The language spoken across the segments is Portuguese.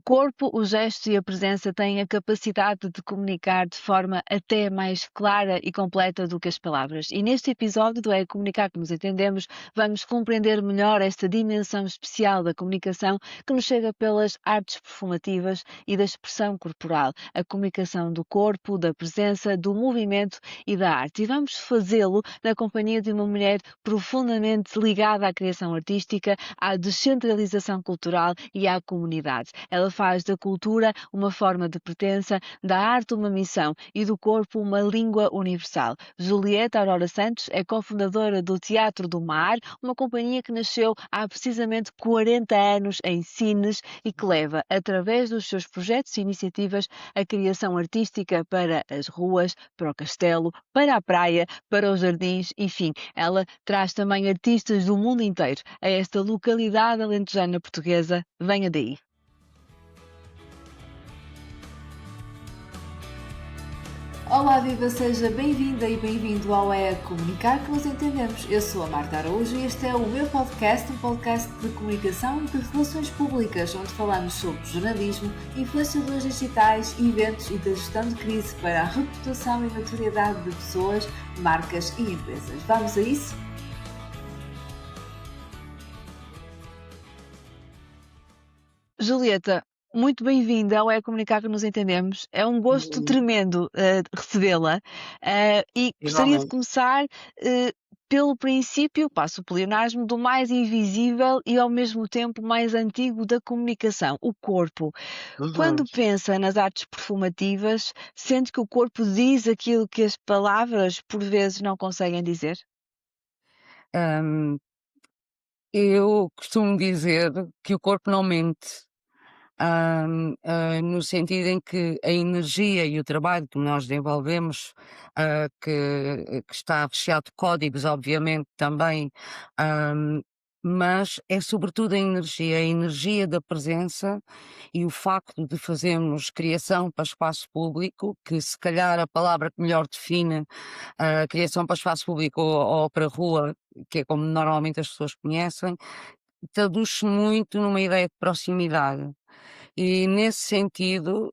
Corpo, o gesto e a presença têm a capacidade de comunicar de forma até mais clara e completa do que as palavras. E neste episódio do É Comunicar que nos entendemos, vamos compreender melhor esta dimensão especial da comunicação que nos chega pelas artes performativas e da expressão corporal, a comunicação do corpo, da presença, do movimento e da arte. E vamos fazê-lo na companhia de uma mulher profundamente ligada à criação artística, à descentralização cultural e à comunidade. Ela faz da cultura uma forma de pertença, da arte uma missão e do corpo uma língua universal. Julieta Aurora Santos é cofundadora do Teatro do Mar, uma companhia que nasceu há precisamente 40 anos em Sines e que leva, através dos seus projetos e iniciativas, a criação artística para as ruas, para o castelo, para a praia, para os jardins, enfim, ela traz também artistas do mundo inteiro a esta localidade alentejana portuguesa. Venha daí. Olá, viva, seja bem-vinda e bem-vindo ao É Comunicar que nos entendemos. Eu sou a Marta Araújo e este é o meu podcast, um podcast de comunicação e de relações públicas, onde falamos sobre jornalismo, influenciadores digitais, eventos e da gestão de crise para a reputação e notoriedade de pessoas, marcas e empresas. Vamos a isso? Julieta, muito bem-vinda ao É Comunicar que nos entendemos. É um gosto tremendo recebê-la e gostaria de Igualmente. começar pelo princípio, passo o pleonasmo, do mais invisível e ao mesmo tempo mais antigo da comunicação, o corpo. Dos Quando dois. pensa nas artes performativas, sente que o corpo diz aquilo que as palavras por vezes não conseguem dizer? Hum, eu costumo dizer que o corpo não mente, no sentido em que a energia e o trabalho que nós desenvolvemos, que está recheado de códigos, obviamente, também, hum, mas é sobretudo a energia da presença e o facto de fazermos criação para espaço público, que se calhar a palavra que melhor define a criação para espaço público ou para rua, que é como normalmente as pessoas conhecem, traduz-se muito numa ideia de proximidade. E nesse sentido,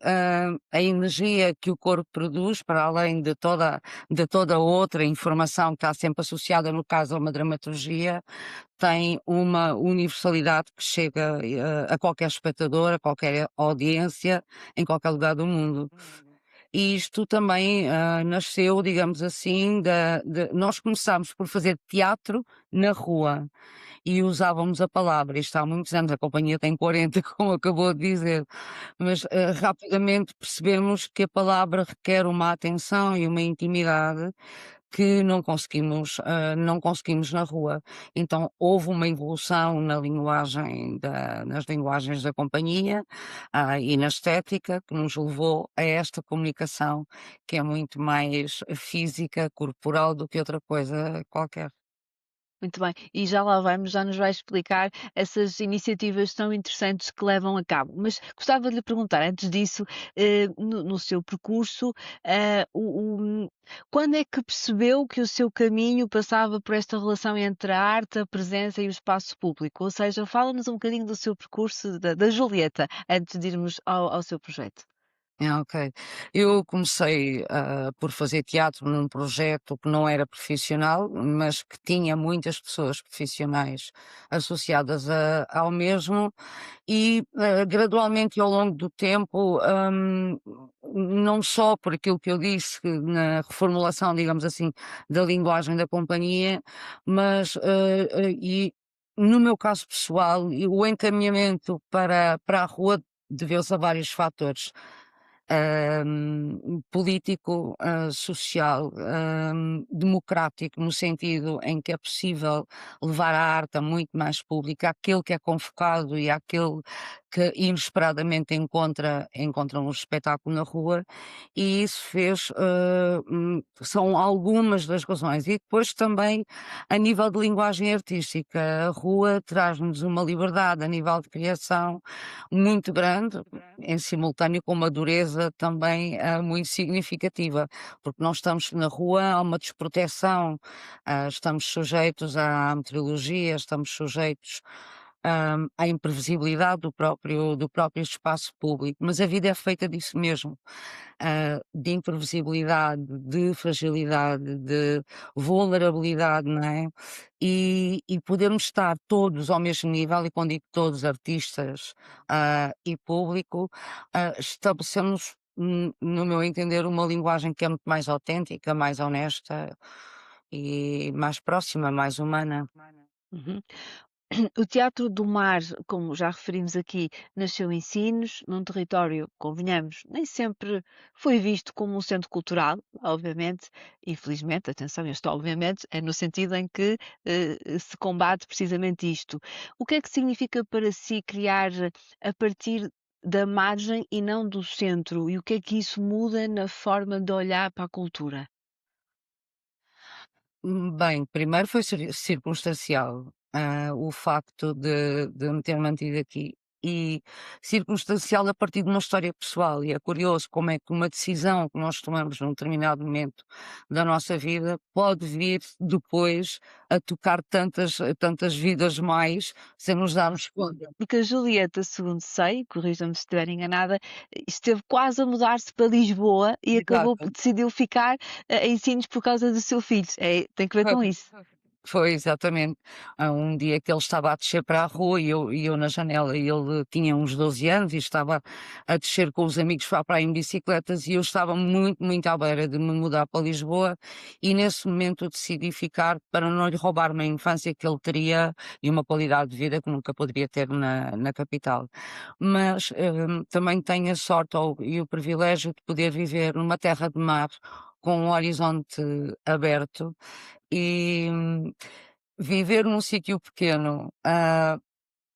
a energia que o corpo produz, para além de toda outra informação que está sempre associada, no caso, a uma dramaturgia, tem uma universalidade que chega, a qualquer espectador, a qualquer audiência, em qualquer lugar do mundo. E isto também, nasceu, digamos assim, nós começámos por fazer teatro na rua e usávamos a palavra, isto há muitos anos, a companhia tem 40, como acabou de dizer, mas, rapidamente percebemos que a palavra requer uma atenção e uma intimidade que não conseguimos na rua. Então houve uma evolução nas linguagens da companhia, e na estética, que nos levou a esta comunicação, que é muito mais física, corporal, do que outra coisa qualquer. Muito bem, e já lá vamos, já nos vai explicar essas iniciativas tão interessantes que levam a cabo. Mas gostava de lhe perguntar, antes disso, no seu percurso, eh, o, o- quando é que percebeu que o seu caminho passava por esta relação entre a arte, a presença e o espaço público? Ou seja, fala-nos um bocadinho do seu percurso, da Julieta, antes de irmos ao seu projeto. Ok. Eu comecei, por fazer teatro num projeto que não era profissional, mas que tinha muitas pessoas profissionais associadas ao mesmo e, gradualmente e ao longo do tempo, não só por aquilo que eu disse na reformulação, digamos assim, da linguagem da companhia, mas, e no meu caso pessoal, e o encaminhamento para a rua deveu-se a vários fatores, político, social, democrático, no sentido em que é possível levar a arte a muito mais público, àquele que é convocado e àquele que inesperadamente encontra um espetáculo na rua, e isso são algumas das razões. E depois também, a nível de linguagem artística, a rua traz-nos uma liberdade a nível de criação muito grande, em simultâneo com uma dureza também, muito significativa, porque nós estamos na rua, há uma desproteção, estamos sujeitos à meteorologia, estamos sujeitos à imprevisibilidade do próprio espaço público, mas a vida é feita disso mesmo, de imprevisibilidade, de fragilidade, de vulnerabilidade, não é? E podermos estar todos ao mesmo nível, e quando digo todos, artistas, e público, estabelecemos, no meu entender, uma linguagem que é muito mais autêntica, mais honesta e mais próxima, mais humana. Uhum. O Teatro do Mar, como já referimos aqui, nasceu em Sines, num território, convenhamos, nem sempre foi visto como um centro cultural, obviamente, infelizmente, atenção, este obviamente é no sentido em que se combate precisamente isto. O que é que significa para si criar a partir da margem e não do centro? E o que é que isso muda na forma de olhar para a cultura? Bem, primeiro foi circunstancial, o facto de me ter mantido aqui, e circunstancial a partir de uma história pessoal, e é curioso como é que uma decisão que nós tomamos num determinado momento da nossa vida pode vir depois a tocar tantas vidas mais sem nos darmos conta. Porque a Julieta, segundo sei, corrija-me se estiver enganada, esteve quase a mudar-se para Lisboa e acabou Exato. decidiu ficar, em Sines por causa do seu filho. Tem que ver com isso. Foi, exatamente. Um dia que ele estava a descer para a rua e eu na janela, e ele tinha uns 12 anos e estava a descer com os amigos para a praia em bicicletas, e eu estava muito, muito à beira de me mudar para Lisboa, e nesse momento decidi ficar para não lhe roubar uma infância que ele teria e uma qualidade de vida que nunca poderia ter na capital. Mas, também tenho a sorte e o privilégio de poder viver numa terra de mar com um horizonte aberto, e viver num sítio pequeno,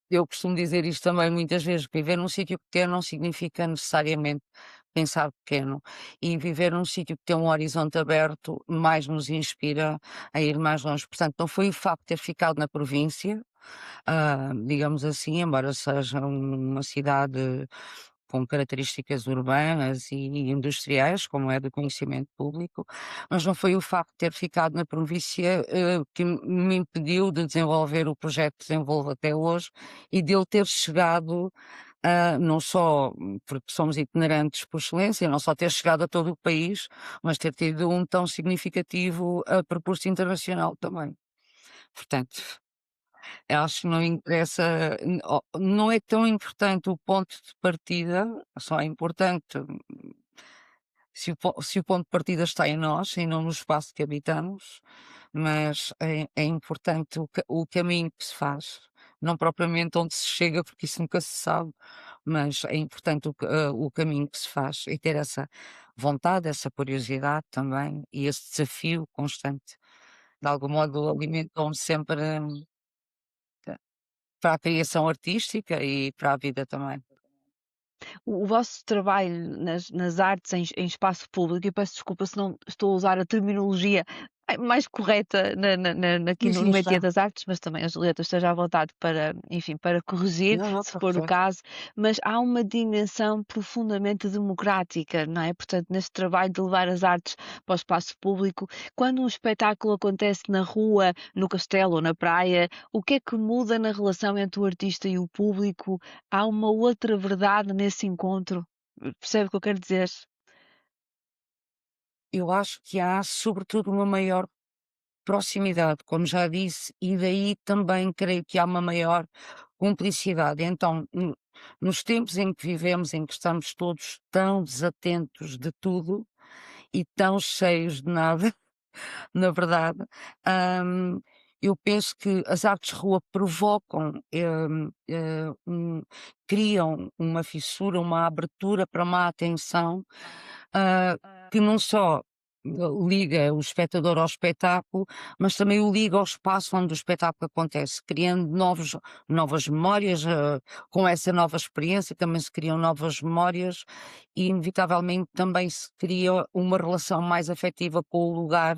eu costumo dizer isto também muitas vezes, viver num sítio pequeno não significa necessariamente pensar pequeno, e viver num sítio que tem um horizonte aberto mais nos inspira a ir mais longe. Portanto, não foi o facto de ter ficado na província, digamos assim, embora seja uma cidade com características urbanas e industriais, como é do conhecimento público, mas não foi o facto de ter ficado na província, que me impediu de desenvolver o projeto que desenvolvo até hoje, e de ele ter chegado, não só porque somos itinerantes por excelência, não só ter chegado a todo o país, mas ter tido um tão significativo, percurso internacional também. Portanto, eu acho que não interessa, não é tão importante o ponto de partida, só é importante se o ponto de partida está em nós e não no espaço que habitamos, mas é importante o caminho que se faz, não propriamente onde se chega, porque isso nunca se sabe, mas é importante o caminho que se faz, e ter essa vontade, essa curiosidade também, e esse desafio constante. De algum modo alimentam-me sempre, para a criação artística e para a vida também. O vosso trabalho nas artes em espaço público, e peço desculpa se não estou a usar a terminologia mais correta aqui Sim, no sim, métier está. das artes, mas também a Julieta esteja à vontade para, enfim, para corrigir, Não, não, se está for o perfeito. caso, mas há uma dimensão profundamente democrática, não é? Portanto, neste trabalho de levar as artes para o espaço público, quando um espetáculo acontece na rua, no castelo ou na praia, o que é que muda na relação entre o artista e o público? Há uma outra verdade nesse encontro? Percebe o que eu quero dizer? Eu acho que há, sobretudo, uma maior proximidade, como já disse, e daí também creio que há uma maior cumplicidade. Então, nos tempos em que vivemos, em que estamos todos tão desatentos de tudo e tão cheios de nada, na verdade, hum, eu penso que as artes de rua provocam, criam uma fissura, uma abertura para uma atenção, ah, que não só liga o espectador ao espetáculo, mas também o liga ao espaço onde o espetáculo acontece, criando novas memórias, com essa nova experiência também se criam novas memórias, e inevitavelmente também se cria uma relação mais afetiva com o lugar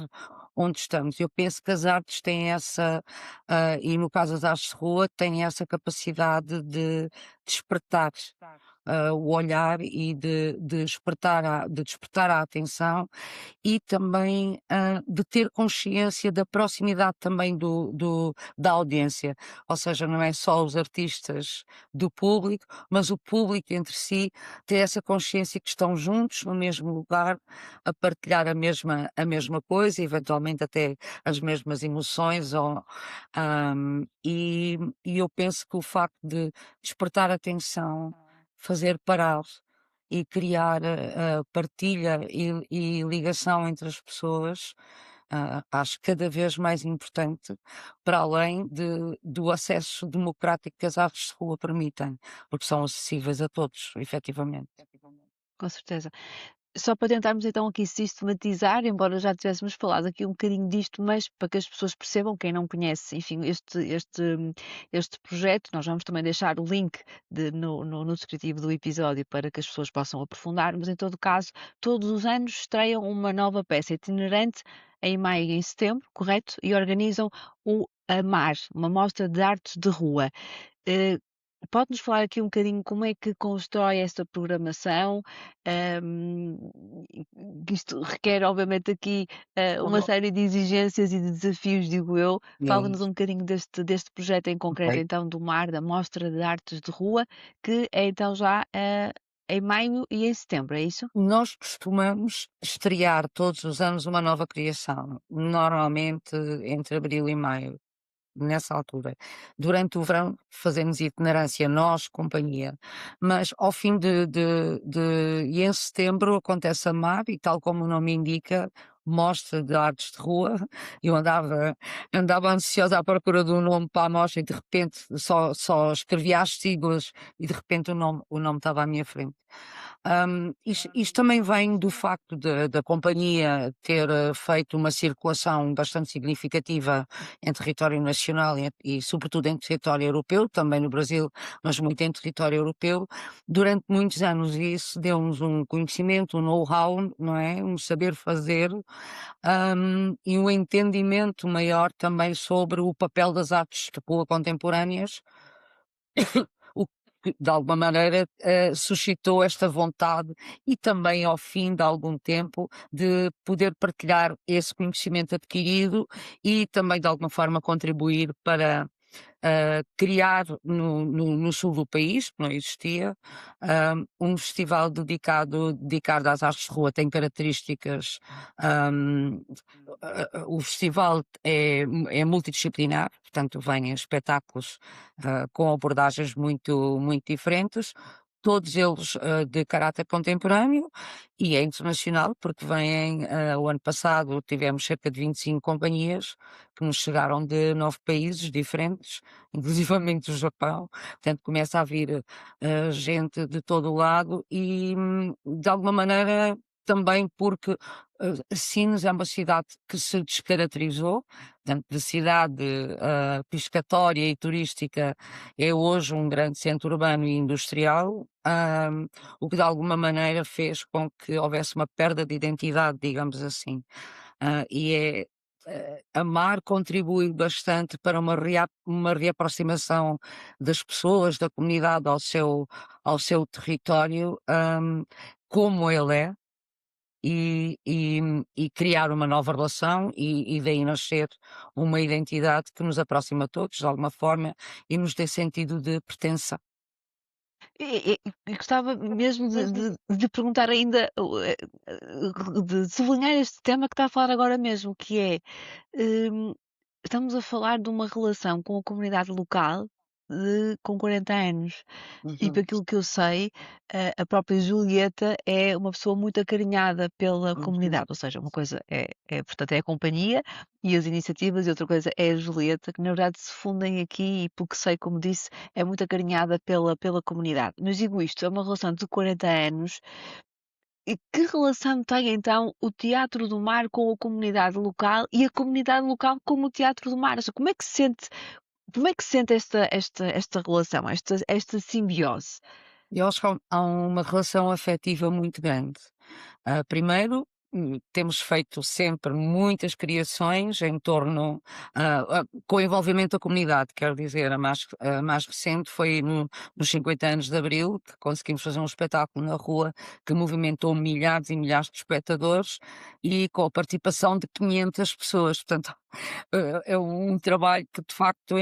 onde estamos. Eu penso que as artes têm essa, e no caso das artes de rua, têm essa capacidade de despertar. o olhar e de despertar a atenção e também, de ter consciência da proximidade também da audiência. Ou seja, não é só os artistas do público, mas o público entre si ter essa consciência que estão juntos no mesmo lugar, a partilhar a mesma coisa, eventualmente até as mesmas emoções e eu penso que o facto de despertar atenção, fazer parar e criar a partilha e ligação entre as pessoas, acho cada vez mais importante, para além do acesso democrático que as artes de rua permitem, porque são acessíveis a todos, efetivamente. Com certeza. Só para tentarmos então aqui sistematizar, embora já tivéssemos falado aqui um bocadinho disto, mas para que as pessoas percebam, quem não conhece, enfim, este projeto, nós vamos também deixar o link no descritivo do episódio para que as pessoas possam aprofundar, mas em todo caso, todos os anos estreiam uma nova peça itinerante em maio e em setembro, correto? E organizam o AMAR, uma mostra de artes de rua. Eh, Pode-nos falar aqui um bocadinho como é que constrói esta programação? Ahm, que isto requer, obviamente, aqui uma Uhum. série de exigências e de desafios, digo eu. É Fala-nos isso. um bocadinho deste projeto em concreto, Ok. então, do MAR, da Mostra de Artes de Rua, que é então já em maio e em setembro, é isso? Nós costumamos estrear todos os anos uma nova criação, normalmente entre abril e maio. Nessa altura. Durante o verão fazemos itinerância nós, companhia, mas ao fim e em setembro acontece a MAR e tal como o nome indica, mostra de artes de rua. Eu andava ansiosa à procura de um nome para a mostra e de repente só escrevia as siglas e de repente o nome estava à minha frente. Isto também vem do facto da companhia ter feito uma circulação bastante significativa em território nacional e sobretudo em território europeu, também no Brasil, mas muito em território europeu, durante muitos anos. E isso deu-nos um conhecimento, um know-how, não é? Um saber fazer, e um entendimento maior também sobre o papel das artes de rua contemporâneas, o que de alguma maneira, suscitou esta vontade e também ao fim de algum tempo de poder partilhar esse conhecimento adquirido e também de alguma forma contribuir para criar no sul do país, que não existia, um festival dedicado às artes de rua. Tem características. hum, o festival é multidisciplinar, portanto, vêm espetáculos com abordagens muito diferentes. Todos eles de caráter contemporâneo e é internacional, porque vêm, o ano passado tivemos cerca de 25 companhias que nos chegaram de 9 países diferentes, inclusivamente do Japão. Portanto, começa a vir gente de todo o lado e, de alguma maneira, também porque Sines é uma cidade que se descaracterizou, portanto, de cidade piscatória e turística, é hoje um grande centro urbano e industrial, o que de alguma maneira fez com que houvesse uma perda de identidade, digamos assim. E a MAR contribui bastante para uma reaproximação das pessoas, da comunidade ao seu território, como ele é, e criar uma nova relação e daí nascer uma identidade que nos aproxima a todos, de alguma forma, e nos dê sentido de pertença. E gostava mesmo de perguntar ainda, de sublinhar este tema que está a falar agora mesmo, que é, hum, estamos a falar de uma relação com a comunidade local com 40 anos. E Uhum, pelo aquilo que eu sei, a própria Julieta é uma pessoa muito acarinhada pela uhum. comunidade, ou seja, uma coisa portanto, é a companhia e as iniciativas, e outra coisa é a Julieta, que na verdade se fundem aqui e, pelo que sei, como disse, é muito acarinhada pela comunidade. Mas digo isto, é uma relação de 40 anos. E que relação tem então o Teatro do Mar com a comunidade local e a comunidade local com o Teatro do Mar? Ou seja, como é que sente esta relação, esta simbiose? Eu acho que há uma relação afetiva muito grande. Primeiro, temos feito sempre muitas criações em torno, com o envolvimento da comunidade, quero dizer, a mais recente foi nos 50 anos de Abril, que conseguimos fazer um espetáculo na rua que movimentou milhares e milhares de espectadores e com a participação de 500 pessoas. Portanto, é um trabalho que de facto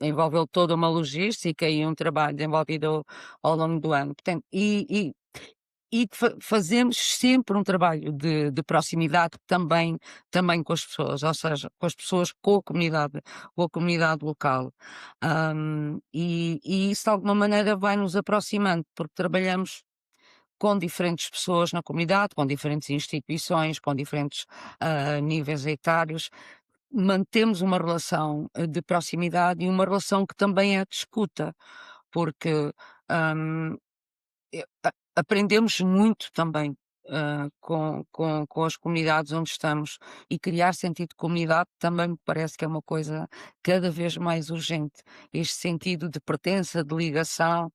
envolveu toda uma logística e um trabalho desenvolvido ao longo do ano. Portanto, e que fazemos sempre um trabalho de proximidade também com as pessoas, ou seja, com as pessoas, com a comunidade local. E isso de alguma maneira vai nos aproximando, porque trabalhamos com diferentes pessoas na comunidade, com diferentes instituições, com diferentes níveis etários. Mantemos uma relação de proximidade e uma relação que também é de escuta, porque hum, aprendemos muito também com as comunidades onde estamos, e criar sentido de comunidade também me parece que é uma coisa cada vez mais urgente. Este sentido de pertença, de ligação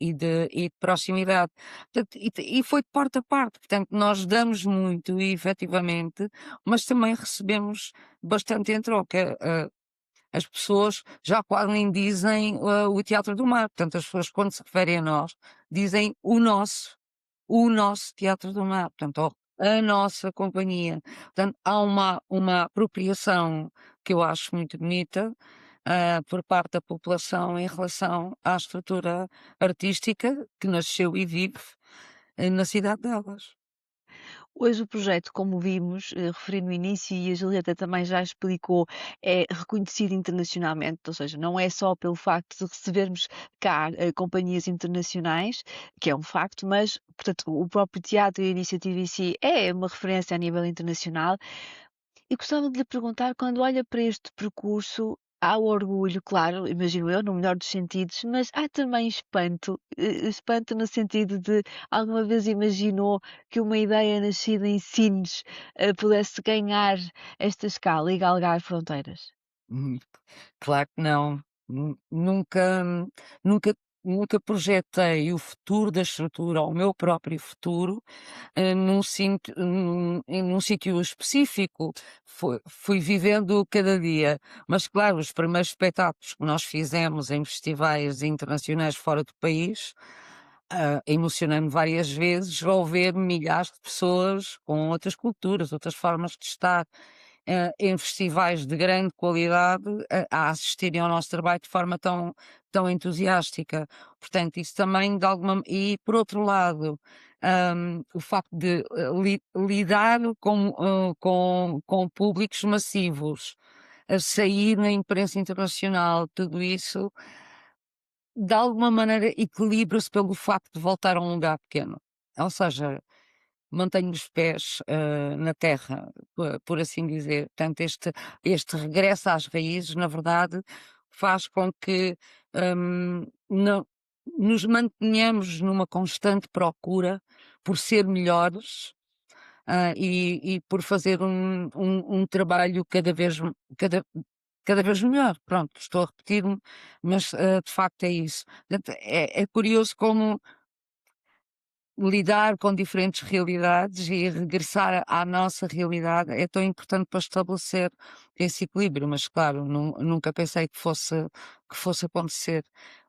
e de proximidade. Portanto, e foi de parte a parte. Portanto, nós damos muito, e, efetivamente, mas também recebemos bastante em troca. As pessoas já quase nem dizem o Teatro do Mar. Portanto, as pessoas, quando se referem a nós, dizem o nosso Teatro do Mar, portanto, a nossa companhia. Portanto, há uma apropriação que eu acho muito bonita por parte da população em relação à estrutura artística que nasceu e vive na cidade delas. Hoje o projeto, como vimos, referi no início e a Julieta também já explicou, é reconhecido internacionalmente, ou seja, não é só pelo facto de recebermos cá companhias internacionais, que é um facto, mas, portanto, o próprio teatro e a iniciativa em si é uma referência a nível internacional. E gostava de lhe perguntar, quando olha para este percurso, há orgulho, claro, imagino eu, no melhor dos sentidos, mas há também espanto. Espanto no sentido de alguma vez imaginou que uma ideia nascida em Sines, pudesse ganhar esta escala e galgar fronteiras? Hum, Claro que não. Nunca, nunca, nunca projetei o futuro da estrutura, ou o meu próprio futuro, num sítio específico. Fui vivendo cada dia. Mas, claro, os primeiros espetáculos que nós fizemos em festivais internacionais fora do país, emocionei-me várias vezes ao ver milhares de pessoas com outras culturas, outras formas de estar, em festivais de grande qualidade, a assistirem ao nosso trabalho de forma tão entusiástica. Portanto, isso também de alguma. E, por outro lado, o facto de lidar com públicos massivos, a sair na imprensa internacional, tudo isso, de alguma maneira, equilibra-se pelo facto de voltar a um lugar pequeno. Ou seja, mantenho os pés, na terra, por assim dizer. Portanto, este regresso às raízes, na verdade, faz com que, não nos mantenhamos numa constante procura por ser melhores, e por fazer um trabalho cada vez melhor. Pronto, estou a repetir-me, mas, de facto é isso. Portanto, é curioso como lidar com diferentes realidades e regressar à nossa realidade é tão importante para estabelecer esse equilíbrio, mas claro, nunca pensei que fosse acontecer,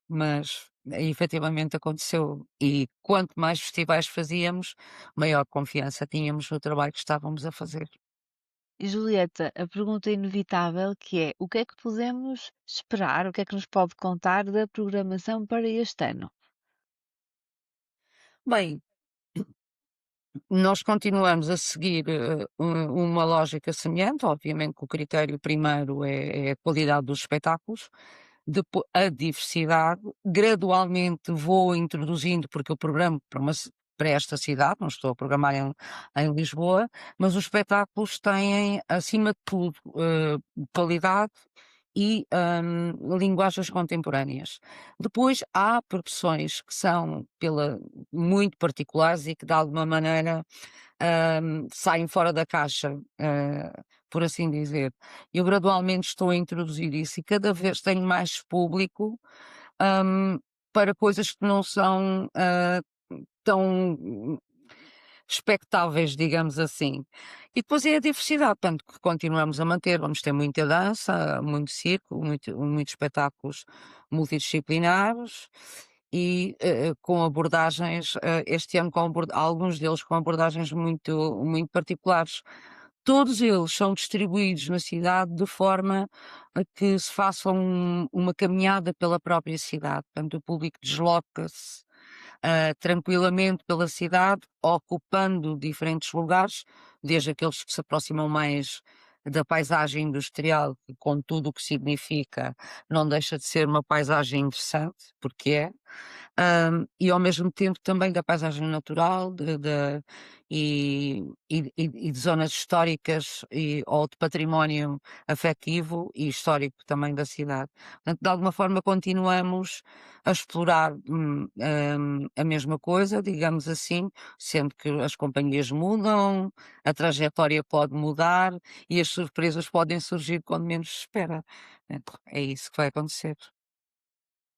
mas efetivamente aconteceu. E quanto mais festivais fazíamos, maior confiança tínhamos no trabalho que estávamos a fazer. E Julieta, a pergunta inevitável que é: o que é que podemos esperar, o que é que nos pode contar da programação para este ano? Bem, nós continuamos a seguir, uma lógica semelhante. Obviamente que o critério primeiro é a qualidade dos espetáculos, depo a diversidade. Gradualmente vou introduzindo, porque eu programo para esta cidade, não estou a programar em Lisboa, mas os espetáculos têm, acima de tudo, qualidade e, linguagens contemporâneas. Depois há produções que são muito particulares e que de alguma maneira, saem fora da caixa, por assim dizer. Eu gradualmente estou a introduzir isso e cada vez tenho mais público, para coisas que não são, tão expectáveis, digamos assim. E depois é a diversidade, portanto, que continuamos a manter. Vamos ter muita dança, muito circo, muitos espetáculos multidisciplinares e com abordagens, este ano alguns deles com abordagens muito particulares. Todos eles são distribuídos na cidade de forma a que se faça uma caminhada pela própria cidade. Portanto, o público desloca-se tranquilamente pela cidade, ocupando diferentes lugares, desde aqueles que se aproximam mais da paisagem industrial, que com tudo o que significa, não deixa de ser uma paisagem interessante, porque é, e ao mesmo tempo também da paisagem natural, e de zonas históricas ou de património afetivo e histórico também da cidade. Portanto, de alguma forma continuamos a explorar a mesma coisa, digamos assim, sendo que as companhias mudam, a trajetória pode mudar e as surpresas podem surgir quando menos se espera. É isso que vai acontecer.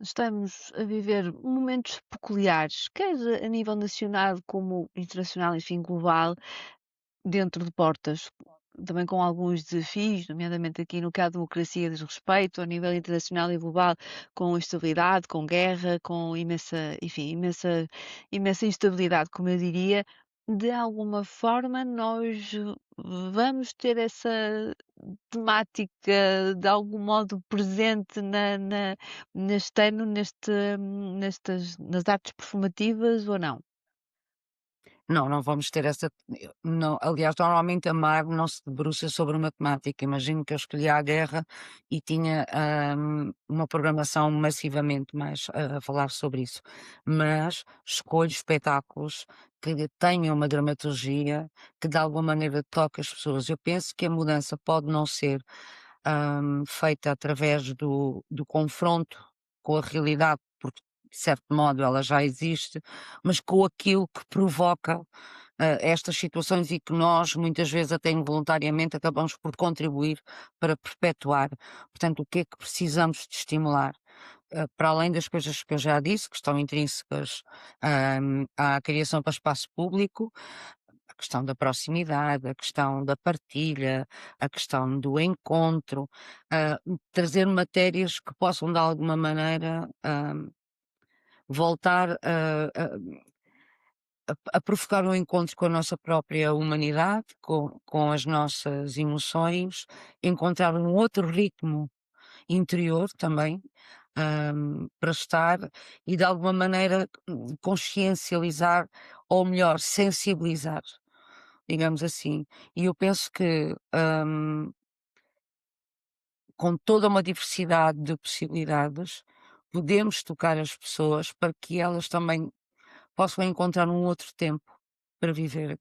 Estamos a viver momentos peculiares, quer a nível nacional como internacional, enfim, global, dentro de portas, também com alguns desafios, nomeadamente aqui no que à democracia diz respeito, a nível internacional e global, com instabilidade, com guerra, com imensa, enfim, imensa instabilidade, como eu diria. De alguma forma, nós vamos ter essa temática de algum modo presente neste ano, nas artes performativas ou não? Não, não vamos ter essa não, aliás, normalmente a MAG não se debruça sobre matemática. Imagino que eu escolhi a guerra e tinha, uma programação massivamente mais a falar sobre isso. Mas escolho espetáculos que tenham uma dramaturgia que de alguma maneira toque as pessoas. Eu penso que a mudança pode não ser, feita através do confronto com a realidade, porque de certo modo ela já existe, mas com aquilo que provoca, estas situações e que nós muitas vezes até involuntariamente acabamos por contribuir para perpetuar. Portanto, o que é que precisamos de estimular? Para além das coisas que eu já disse, que estão intrínsecas, à criação para espaço público, a questão da proximidade, a questão da partilha, a questão do encontro, trazer matérias que possam de alguma maneira, voltar a provocar um encontro com a nossa própria humanidade, com as nossas emoções, encontrar um outro ritmo interior também, para estar e de alguma maneira consciencializar, ou melhor, sensibilizar, digamos assim. E eu penso que, com toda uma diversidade de possibilidades, podemos tocar as pessoas para que elas também possam encontrar um outro tempo para viver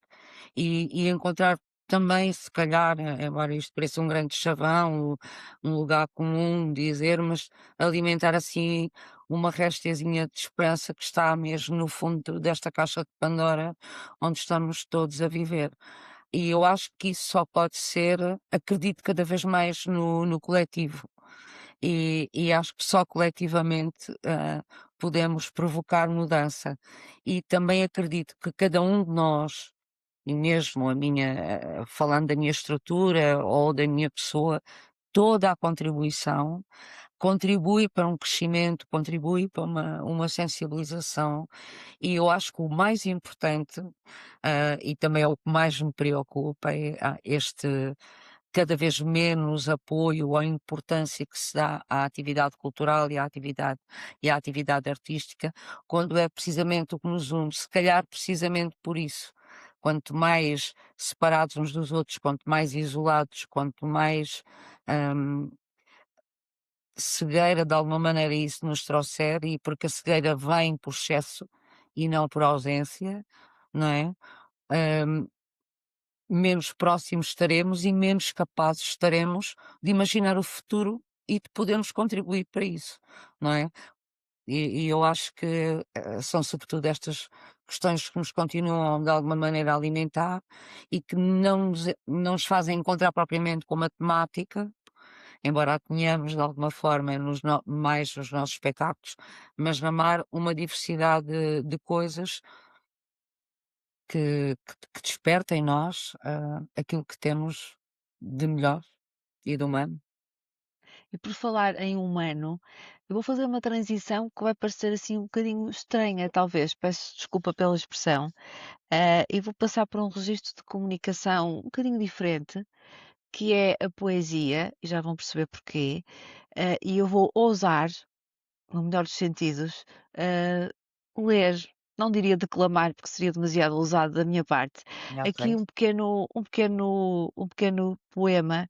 e encontrar também, se calhar, embora isto pareça um grande chavão, um lugar comum dizer, mas alimentar assim uma restezinha de esperança que está mesmo no fundo desta caixa de Pandora, onde estamos todos a viver. E eu acho que isso só pode ser, acredito cada vez mais no coletivo. E acho que só coletivamente, podemos provocar mudança. E também acredito que cada um de nós, e mesmo a minha, falando da minha estrutura ou da minha pessoa, toda a contribuição contribui para um crescimento, contribui para uma sensibilização. E eu acho que o mais importante, e também é o que mais me preocupa, é este cada vez menos apoio ou importância que se dá à atividade cultural e à atividade artística, quando é precisamente o que nos une, se calhar precisamente por isso. Quanto mais separados uns dos outros, quanto mais isolados, quanto mais hum, cegueira de alguma maneira isso nos trouxer, e porque a cegueira vem por excesso e não por ausência, não é? Hum, Menos próximos estaremos e menos capazes estaremos de imaginar o futuro e de podermos contribuir para isso, não é? E eu acho que, são sobretudo estas questões que nos continuam de alguma maneira a alimentar e que não nos fazem encontrar propriamente com matemática, embora a tenhamos de alguma forma mais nos nossos espetáculos, mas na mar uma diversidade de coisas que desperta em nós, aquilo que temos de melhor e de humano. E por falar em humano, eu vou fazer uma transição que vai parecer assim um bocadinho estranha, talvez, peço desculpa pela expressão, e vou passar por um registro de comunicação um bocadinho diferente, que é a poesia, e já vão perceber porquê, e eu vou ousar, no melhor dos sentidos, ah, ler, não diria declamar, porque seria demasiado ousado da minha parte, aqui Ok. um pequeno poema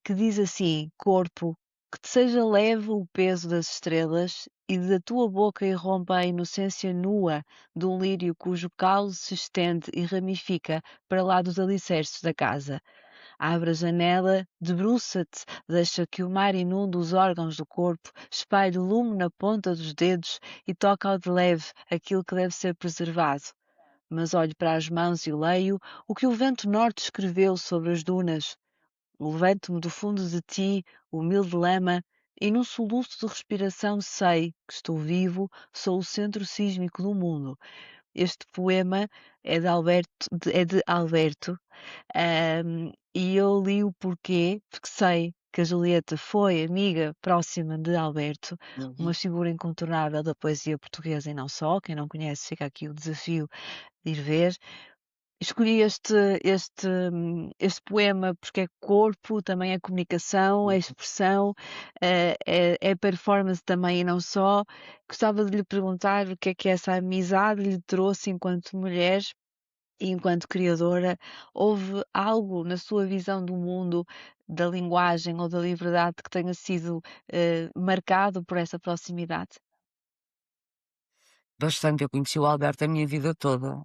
que diz assim: Corpo, que te seja leve o peso das estrelas e da tua boca irrompa a inocência nua de um lírio cujo caule se estende e ramifica para lá dos alicerces da casa. Abre a janela, debruça-te, deixa que o mar inunde os órgãos do corpo, espalhe lume na ponta dos dedos e toca ao de leve aquilo que deve ser preservado. Mas olho para as mãos e leio o que o vento norte escreveu sobre as dunas. Levanto-me do fundo de ti, humilde lama, e num soluço de respiração sei que estou vivo, sou o centro sísmico do mundo. Este poema é de Alberto, e eu li o porquê, porque sei que a Julieta foi amiga próxima de Alberto, uma Uhum. figura incontornável da poesia portuguesa e não só. Quem não conhece, fica aqui o desafio de ir ver. Escolhi este poema porque é corpo, também é comunicação, é Uhum. expressão, é performance também e não só. Gostava de lhe perguntar o que é que essa amizade lhe trouxe enquanto mulher e enquanto criadora. Houve algo na sua visão do mundo, da linguagem ou da liberdade que tenha sido, marcado por essa proximidade? Bastante, eu conheci o Alberto a minha vida toda,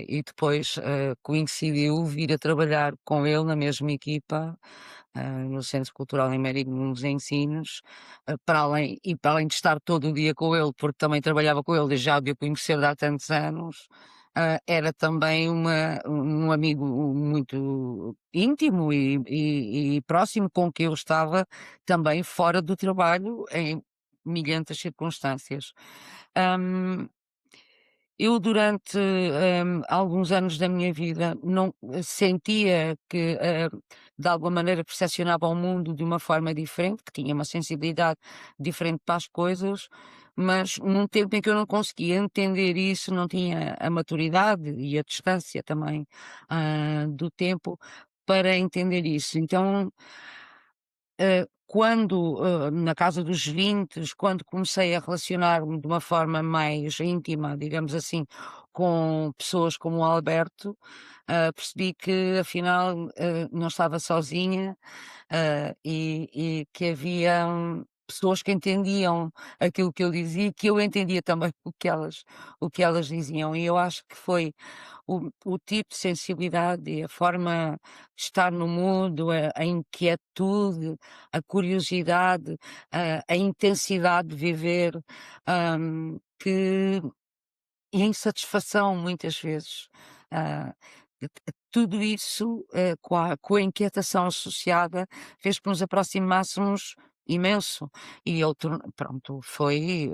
e depois, coincidiu vir a trabalhar com ele na mesma equipa, no Centro Cultural em Mérida nos Ensinos, para além de estar todo o dia com ele, porque também trabalhava com ele e já o devia conhecer de há tantos anos, era também um amigo muito íntimo e próximo, com que eu estava também fora do trabalho em milhentas circunstâncias. Hum, eu durante, alguns anos da minha vida não sentia que, de alguma maneira percepcionava o mundo de uma forma diferente, que tinha uma sensibilidade diferente para as coisas, mas num tempo em que eu não conseguia entender isso, não tinha a maturidade e a distância também, do tempo para entender isso. Então, quando, na casa dos 20, quando comecei a relacionar-me de uma forma mais íntima, digamos assim, com pessoas como o Alberto, percebi que afinal, não estava sozinha, e que havia pessoas que entendiam aquilo que eu dizia e que eu entendia também o que elas diziam. E eu acho que foi o tipo de sensibilidade e a forma de estar no mundo, a inquietude, a curiosidade, a intensidade de viver, que e a insatisfação muitas vezes. Ah, tudo isso, com a inquietação associada, fez que nos aproximássemos imenso. E ele pronto, foi,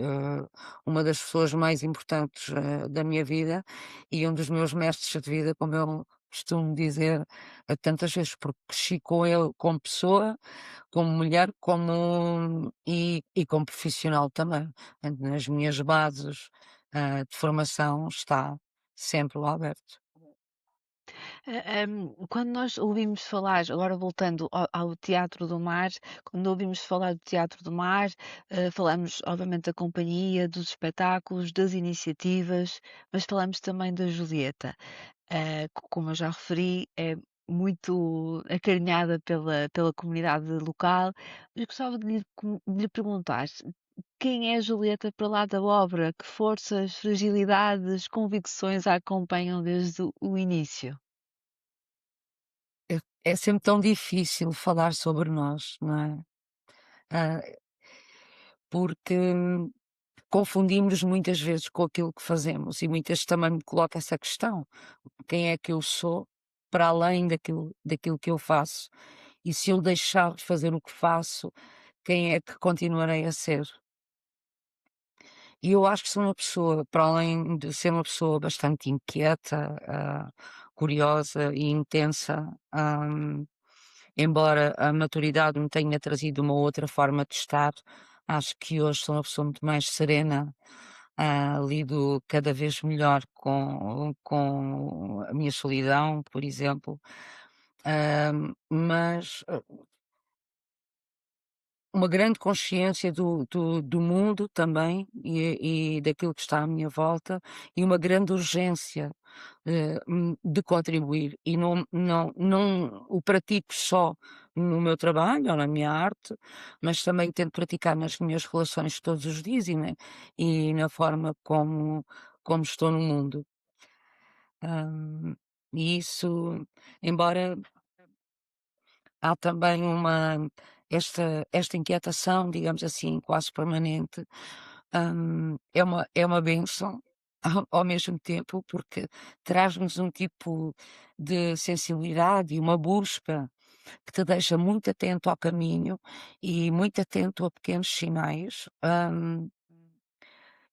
uma das pessoas mais importantes, da minha vida e um dos meus mestres de vida, como eu costumo dizer, tantas vezes, porque cresci com ele como pessoa, como mulher, e como profissional também. Portanto, nas minhas bases, de formação está sempre o Alberto. Quando nós ouvimos falar, agora voltando ao Teatro do Mar, quando ouvimos falar do Teatro do Mar, falamos obviamente da companhia, dos espetáculos, das iniciativas, mas falamos também da Julieta. Como eu já referi, é muito acarinhada pela comunidade local, mas gostava de lhe perguntar quem é a Julieta para lá da obra? Que forças, fragilidades, convicções a acompanham desde o início? É sempre tão difícil falar sobre nós, não é? Ah, porque confundimos muitas vezes com aquilo que fazemos e muitas vezes também me coloca essa questão: quem é que eu sou para além daquilo que eu faço? E se eu deixar de fazer o que faço, quem é que continuarei a ser? E eu acho que sou uma pessoa, para além de ser uma pessoa bastante inquieta, curiosa e intensa, embora a maturidade me tenha trazido uma outra forma de estar, acho que hoje sou uma pessoa muito mais serena, lido cada vez melhor com a minha solidão, por exemplo, mas uma grande consciência do mundo também e daquilo que está à minha volta e uma grande urgência, de contribuir e não o pratico só no meu trabalho ou na minha arte, mas também tento praticar nas minhas relações todos os dias e na forma como estou no mundo. E isso, embora há também esta inquietação, digamos assim, quase permanente, é uma bênção ao mesmo tempo, porque traz-nos um tipo de sensibilidade e uma busca que te deixa muito atento ao caminho e muito atento a pequenos sinais,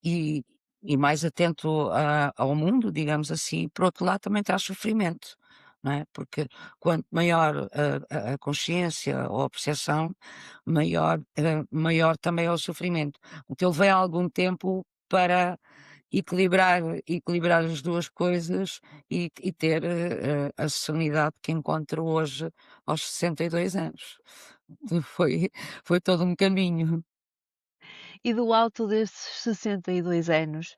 e e mais atento ao mundo, digamos assim. Por outro lado, também traz sofrimento, não é? Porque quanto maior a consciência ou a percepção, maior também é o sofrimento. Então eu levei algum tempo para equilibrar as 2 coisas e ter, a serenidade que encontro hoje aos 62 anos. Foi foi todo um caminho. E do alto desses 62 anos,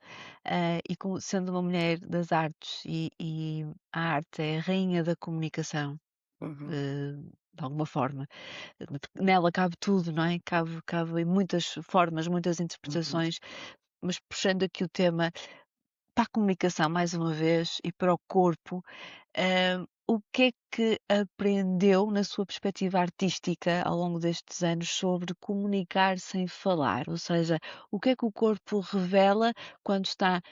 e sendo uma mulher das artes e a arte é a rainha da comunicação, Uhum, eh, de alguma forma, nela cabe tudo, não é? Cabe em muitas formas, muitas uhum. interpretações, mas puxando aqui o tema para a comunicação mais uma vez e para o corpo, o que é que aprendeu na sua perspectiva artística ao longo destes anos sobre comunicar sem falar? Ou seja, o que é que o corpo revela quando está,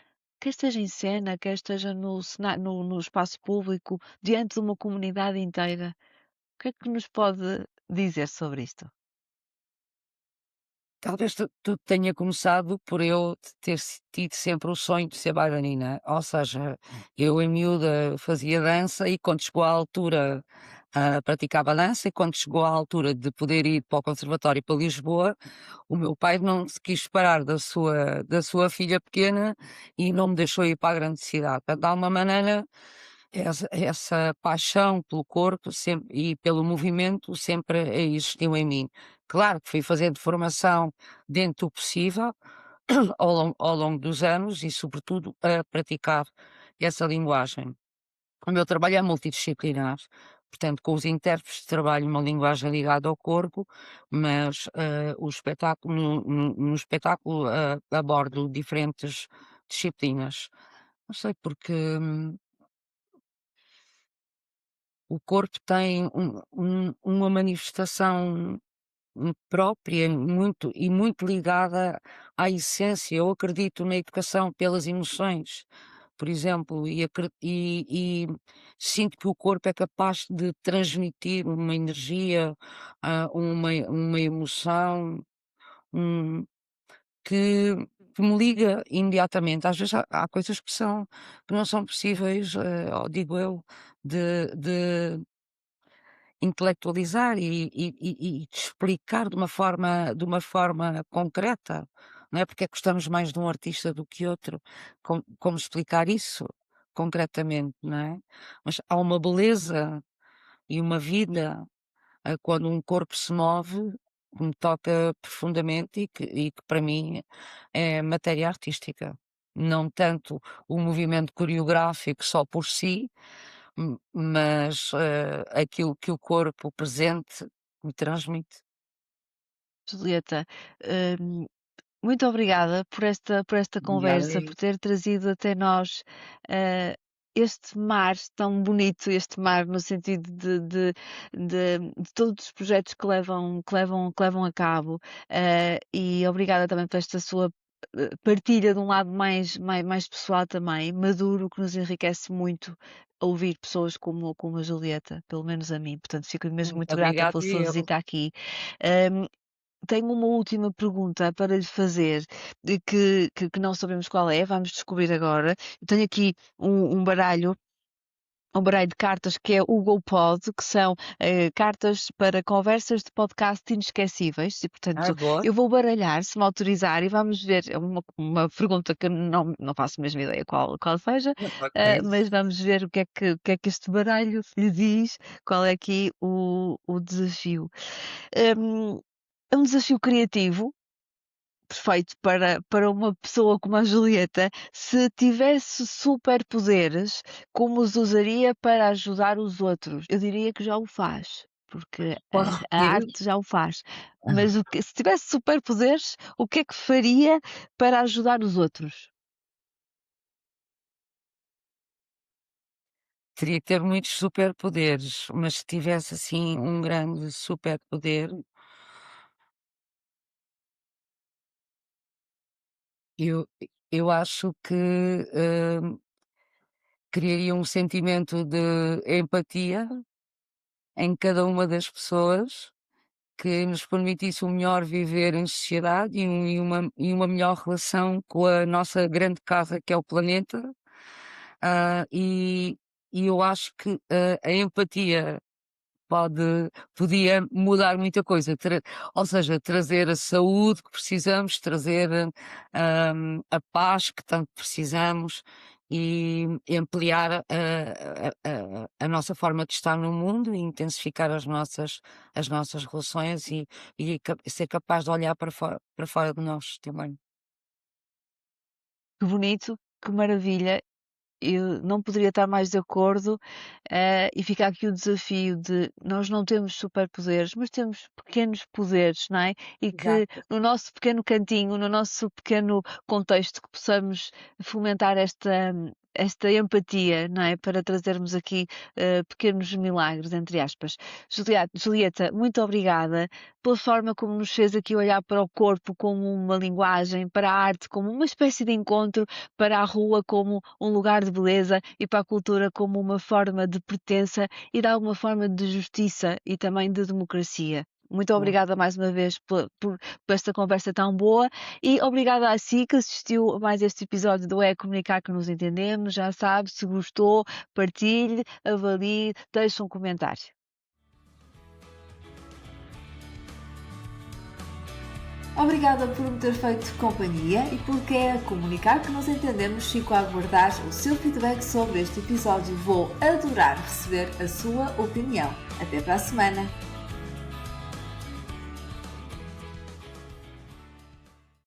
quer esteja em cena, quer esteja no espaço público, diante de uma comunidade inteira? O que é que nos pode dizer sobre isto? Talvez tudo tenha começado por eu ter tido sempre o sonho de ser bailarina, ou seja, eu em miúda fazia dança e quando chegou à altura, praticava dança e quando chegou à altura de poder ir para o conservatório para Lisboa, o meu pai não se quis separar da sua filha pequena e não me deixou ir para a grande cidade. Portanto, de alguma maneira, essa paixão pelo corpo e pelo movimento sempre existiu em mim. Claro que fui fazendo formação dentro do possível ao longo dos anos e, sobretudo, a praticar essa linguagem. O meu trabalho é multidisciplinar, portanto, com os intérpretes trabalho uma linguagem ligada ao corpo, mas o espetáculo, no espetáculo abordo diferentes disciplinas. Não sei, porque o corpo tem uma manifestação própria, muito ligada à essência. Eu acredito na educação pelas emoções, por exemplo, e sinto que o corpo é capaz de transmitir uma energia, uma emoção, um que me liga imediatamente. Às vezes há coisas que não são possíveis, ou digo eu, de intelectualizar e de explicar de uma forma concreta, não é, porque é que gostamos mais de um artista do que outro, como explicar isso concretamente, não é? Mas há uma beleza e uma vida, quando um corpo se move, que me toca profundamente e que para mim é matéria artística. Não tanto o movimento coreográfico só por si, mas, aquilo que o corpo presente me transmite. Julieta, muito obrigada por esta Obrigada conversa, por eu. ter trazido até nós, eh, este mar tão bonito, este mar no sentido de todos os projetos que levam a cabo, e obrigada também por esta sua, partilha de um lado mais pessoal também, maduro, que nos enriquece muito ouvir pessoas como a Julieta, pelo menos a mim. Portanto, fico mesmo Muito muito grata obrigada pela sua eu. visita aqui. tenho uma última pergunta para lhe fazer, que não sabemos qual é, vamos descobrir agora. Eu tenho aqui um baralho de cartas que é o GoPod, que são cartas para conversas de podcast inesquecíveis, e Ah, portanto boa. eu vou baralhar, se me autorizar, e vamos ver, é uma pergunta que eu não faço a mesma ideia qual seja, Ok. mas vamos ver o que é que este baralho lhe diz, qual é aqui o desafio. Hum, É um desafio criativo, perfeito para uma pessoa como a Julieta. Se tivesse superpoderes, como os usaria para ajudar os outros? Eu diria que já o faz, porque Pode a repetir? arte já o faz. Mas se tivesse superpoderes, o que é que faria para ajudar os outros? Teria que ter muitos superpoderes, mas se tivesse assim um grande superpoder, eu eu acho que, criaria um sentimento de empatia em cada uma das pessoas, que nos permitisse um melhor viver em sociedade e uma melhor relação com a nossa grande casa que é o planeta. Ah, e eu acho que, a empatia podia mudar muita coisa, ou seja, trazer a saúde que precisamos, trazer, a paz que tanto precisamos e ampliar a nossa forma de estar no mundo e intensificar as nossas relações e ser capaz de olhar para fora de nós também. Que bonito, que maravilha. Eu não poderia estar mais de acordo, e fica aqui o desafio de nós não temos superpoderes, mas temos pequenos poderes, não é? E que Exato. no nosso pequeno cantinho, no nosso pequeno contexto, que possamos fomentar esta empatia, não é? Para trazermos aqui pequenos milagres, entre aspas. Julieta, muito obrigada pela forma como nos fez aqui olhar para o corpo como uma linguagem, para a arte como uma espécie de encontro, para a rua como um lugar de beleza e para a cultura como uma forma de pertença e de alguma forma de justiça e também de democracia. Muito obrigada mais uma vez por esta conversa tão boa e obrigada a si que assistiu a mais este episódio do É Comunicar que nos entendemos. Já sabe, se gostou, partilhe, avalie, deixe um comentário. Obrigada por me ter feito companhia e porque é a comunicar que nos entendemos. Fico a aguardar o seu feedback sobre este episódio. Vou adorar receber a sua opinião. Até para a semana!